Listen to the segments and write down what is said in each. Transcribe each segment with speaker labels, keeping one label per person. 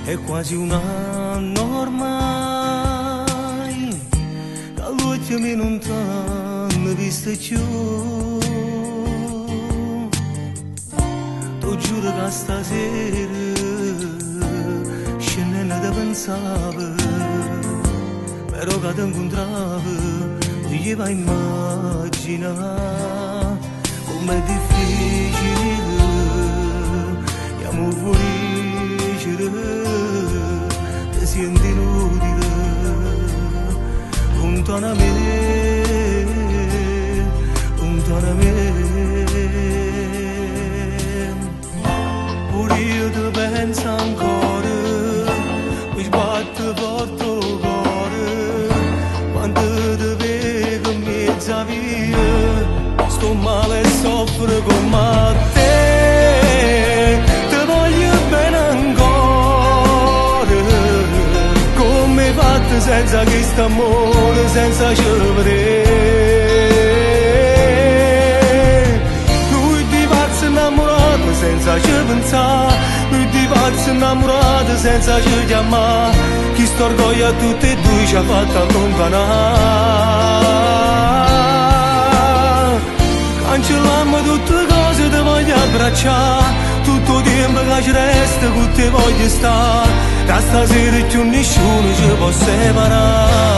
Speaker 1: è quasi un anno ormai, dall'ultimo non t'hanno visto più. Ti giuro che stasera scendendo da pensavo, però che ti incontravo ti va a immaginare com'è difficile amor fuori, ti senti inutile, lontano a me, lontano a me. Pure io ti penso ancora, mi sbatte forte il cuore, quando ti vedo in mezza via, sto male e soffro come te, ti voglio bene ancora, come hai fatto senza questo amore, senza ci vedere. Lui ti pazzo innamorato senza ci pensare, lui ti pazzo innamorato senza ci chiamare, chi sto orgoglio a tutti e due ci ha fatto allontanare. Cancellammo tutte le cose, ti voglio abbracciare, tutto il tempo che ci resta con te voglio stare, da stasera più nessuno ci può separare.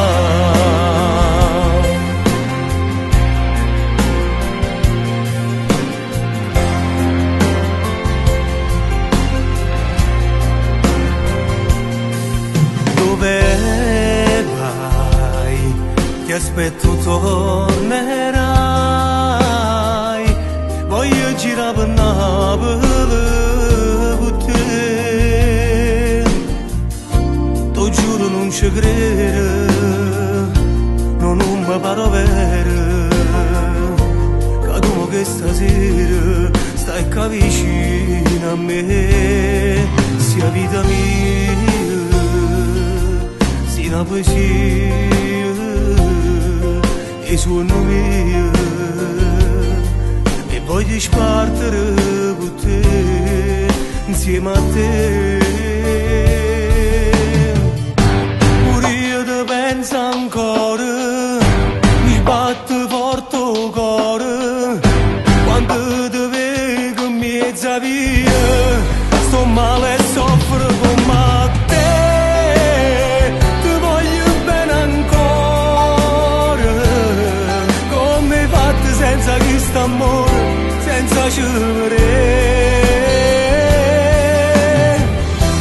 Speaker 1: Dove vai? Ti aspetto tornerai, voglio girare per Napoli con te, ti giuro non ci credo, non mi pare vero, che tu che stasera stai qua vicino a me, sia vita mia, sia una poesia e suono mio, e voglio spartere con te, insieme a te. Pure io ti penso ancora, mi sbatte forte il cuore, quando ti vedo in mezza via, sto male e soffro come te, ti voglio bene ancora, come hai fatto senza questo amore, senza ci vedere.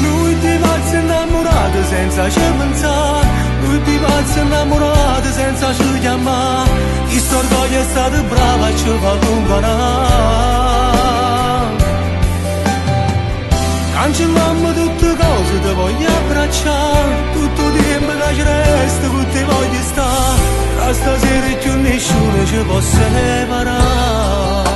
Speaker 1: Lui ti pazzo innamorato senza ci pensare, lui ti pazzo innamorato senza ci chiamare, chi sto orgoglio è stato bravo a ci fa allontanare. Cancellammo tutte le cose, ti voglio abbracciare, tutto il tempo che ci resta con te voglio stare, da stasera più nessuno ci può separare.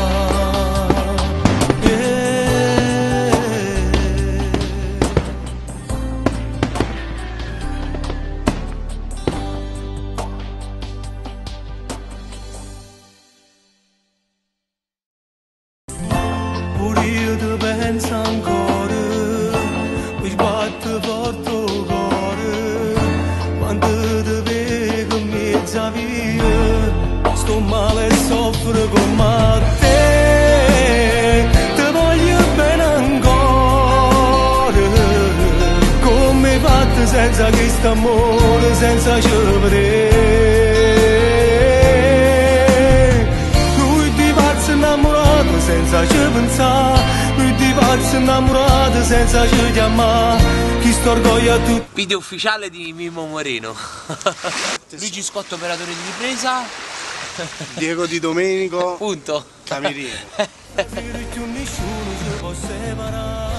Speaker 1: Pure io ti penso ancora, mi sbatte forte il cuore, quando ti vedo in mezza via, sto male e soffro come te, ti voglio bene ancora, come hai fatto senza questo amore, senza ci vedere. Lui ti pazzo innamorato senza ci pensare, lui ti pazzo innamorato senza ci chiamare, chi sto orgoglio a tutti.
Speaker 2: Video ufficiale di Mimmo Moreno. Luigi Scotto, operatore di ripresa.
Speaker 3: Diego Di Domenico,
Speaker 2: Punto.
Speaker 3: cameriere.
Speaker 1: Nessuno ci può separare.